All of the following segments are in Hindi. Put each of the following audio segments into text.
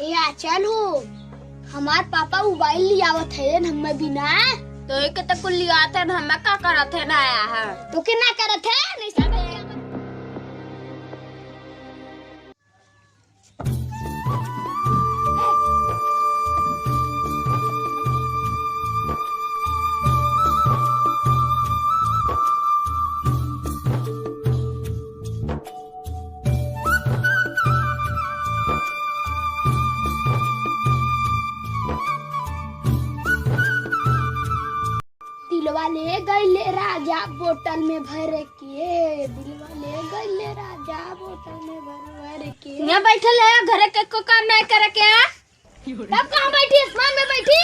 ए चल हो हमार पापा मोबाइल लियावत है हमें बिना तो एक तक कुल लियाते न हमें का करत है ना आया है तो के ना करत है नहीं सब दिलवा ले गईले राजा बोतल में भर के दिलवा ले गईले राजा बोतल में भर के यहाँ बैठल है घर के को काम नहीं करे क्या तब कहाँ बैठी आसमान में बैठी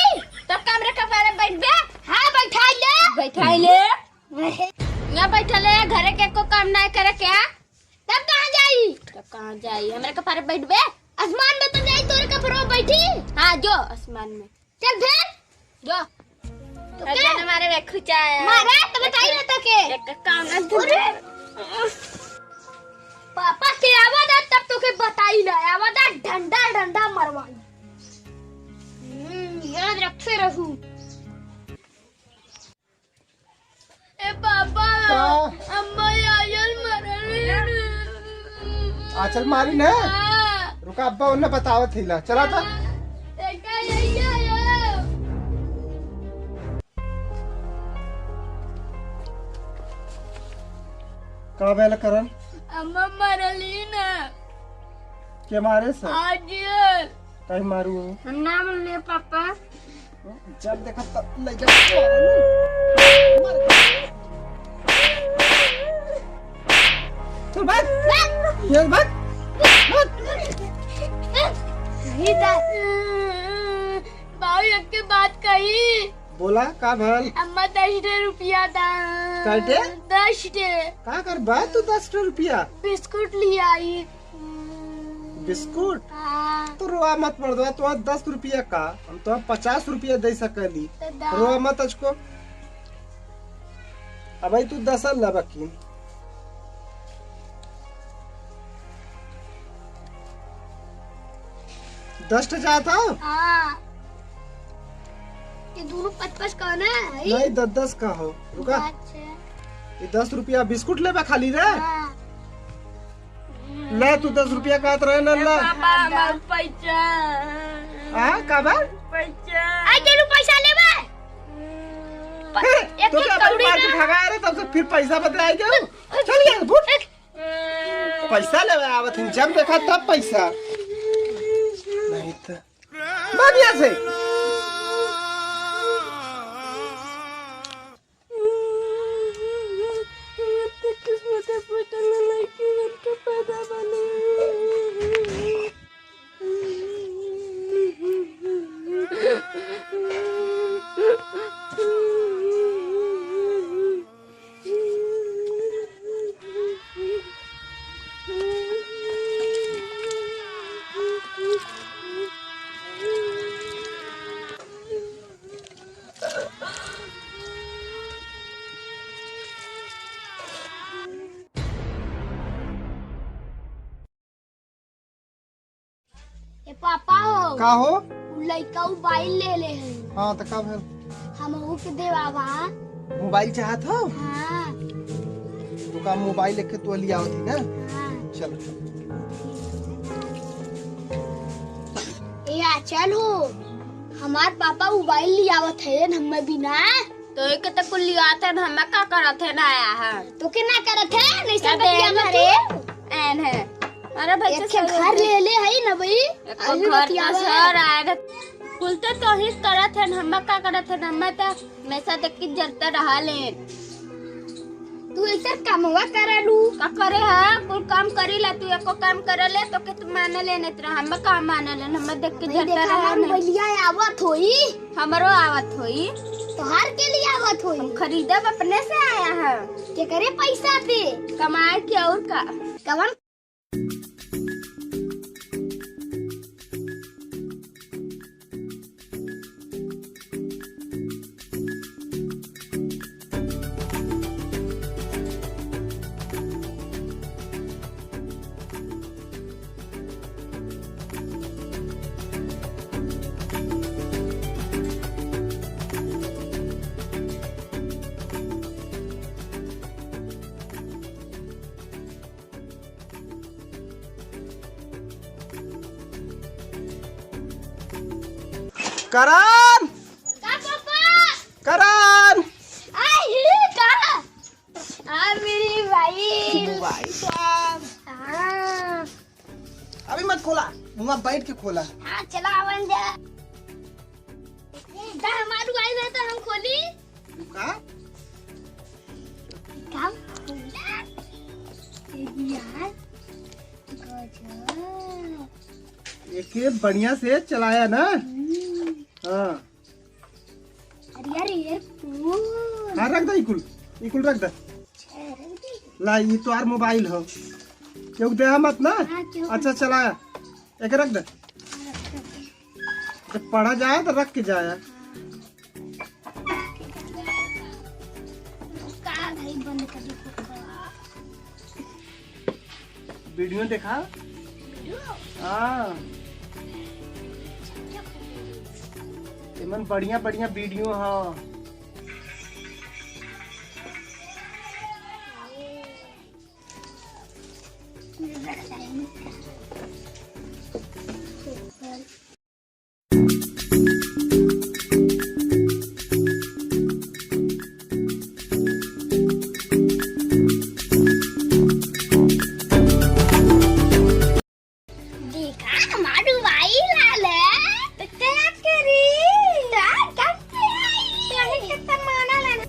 तब कमरे के बारे बैठ बे हाँ बैठा ले यहाँ बैठल है घर के को काम नहीं करे क्या तब कहाँ जाई तब कहाँ जाई हमारे के पारे बैठ बे आसमान में तो जाई तोरे कपड़ों बैठी हाँ जो आसमान में चल फिर जो तो क्या हमारे वे खुचाया मारा तो बताई ना तो के एक काम न धुरे पापा के आवाज तब तो के बताई ना आवाज डंडा डंडा मरवाई याद रखे रहू ए पापा अम्मा आयल मरले आचल मारी ना रुका अब्बा उन्हें बतावत हिला चला था देखा यही आयो का बेला करन अम्मा मरली ना के मारे से आज कहीं मारू हम ना बोले पापा जब देखा तब ले जा चल भाग ये भाग भाई एक के बात कही बोला का भल अम्मा 10 रुपया दा काटे? 10 का कर बा तू 10 रुपया बिस्कुट ले आई बिस्कुट हाँ, तो रोआ मत पड़ दो तो 10 रुपया का हम तो 50 रुपया दे सकली तो दा- रोआ मत अजको अब तू 10 ला बाकी दस जाता हाँ ये दोनों पच पच का ना है नहीं 10 का हो रुका अच्छा ये 10 रुपया बिस्कुट लेबा खाली रे हाँ ले तू 10 रुपया का रहे ना ला पापा हमार पैसा आ का बा पैसा आई चलो पैसा लेबे तो क्या बड़ी मार के भगा रहे तब से फिर पैसा बदले आई गयो चल गया फुट पैसा लेवे आवत हन जब देखा तब पैसा नहीं तो बढ़िया से ए पापा हो का हो उ लइका मोबाइल ले ले है हाँ तो का भेल हम ऊ के देवावा मोबाइल चाहत हो हाँ रुका मोबाइल लेके तो लिया होती ना हाँ चल ए चल हो हमार पापा मोबाइल लियावत है हमें बिना तो एक तक कुल लियाते न हमें का करत है ना आया है तो के ना करत है नहीं सब क्या बतिया दे मत एन है अरे भाई एक घर ले ले है ना भाई अभी घर बतियावे। का सर आएगा कुल तो ही करत है हमें का करत है हमें तो हमेशा तक की जलता रहा ले तू ऐसा कमवा करा लू का करे है कुल काम करी ला तू एको काम करे ले तो के तू मान ले नहीं तो हमें का मान ले हमें देख के नहीं जलता देखा रहा हम नहीं भैया आवत होई हमरो आवत होई तो हर के लिए आवत होई खरीदब अपने से आया है के करे पैसा पे कमाए के और का कवन करण का पापा करण आई का मेरी भाई मोबाइल हाँ अभी मत खोला, वहाँ बैठ के खोला। हाँ चला बन जा हमारू आई रहा था हम खोली का काम खोला यार गजब एक बढ़िया से चलाया ना। हाँ अरे यार एयरफोन हाँ रख दे, इकुल रख दे। ला ये तो यार मोबाइल हो, क्यों दे मत ना। हाँ, क्यों? अच्छा चलाया, एक रख दे। जब पढ़ा जाए तो रख के जाया। का भाई बंद कर दो वीडियो देखा। हाँ एमन बढ़िया बढ़िया वीडियो हाँ। देखा हमारू भाई लाल है तो क्या करी कितना माना लाना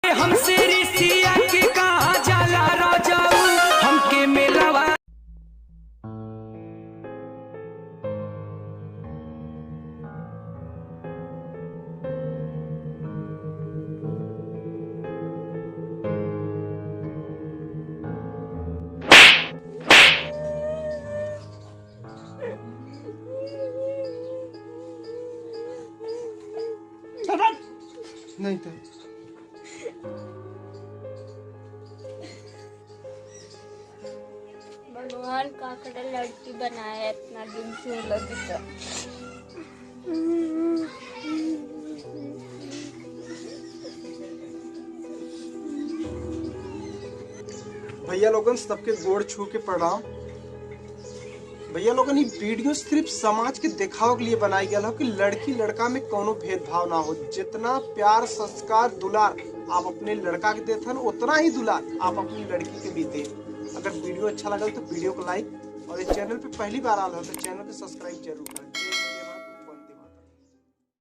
हमसे रिसिया के कहा जाला राजाऊ हमके मिलवा। नहीं तो भगवान का कड़ा लड़की बनाया इतना दिन से लगी तो भैया लोगन सबके गोड़ छू के प्रणाम। भैया लोगन ये वीडियो सिर्फ समाज के दिखाव के लिए बनाई गया हो कि लड़की लड़का में कोनो भेदभाव ना हो। जितना प्यार संस्कार दुलार आप अपने लड़का के देथन उतना ही दुलार आप अपनी लड़की के भी दे। अगर वीडियो अच्छा लगा तो वीडियो को लाइक और इस चैनल पे पहली बार आ रहा हो तो चैनल को सब्सक्राइब जरूर करें।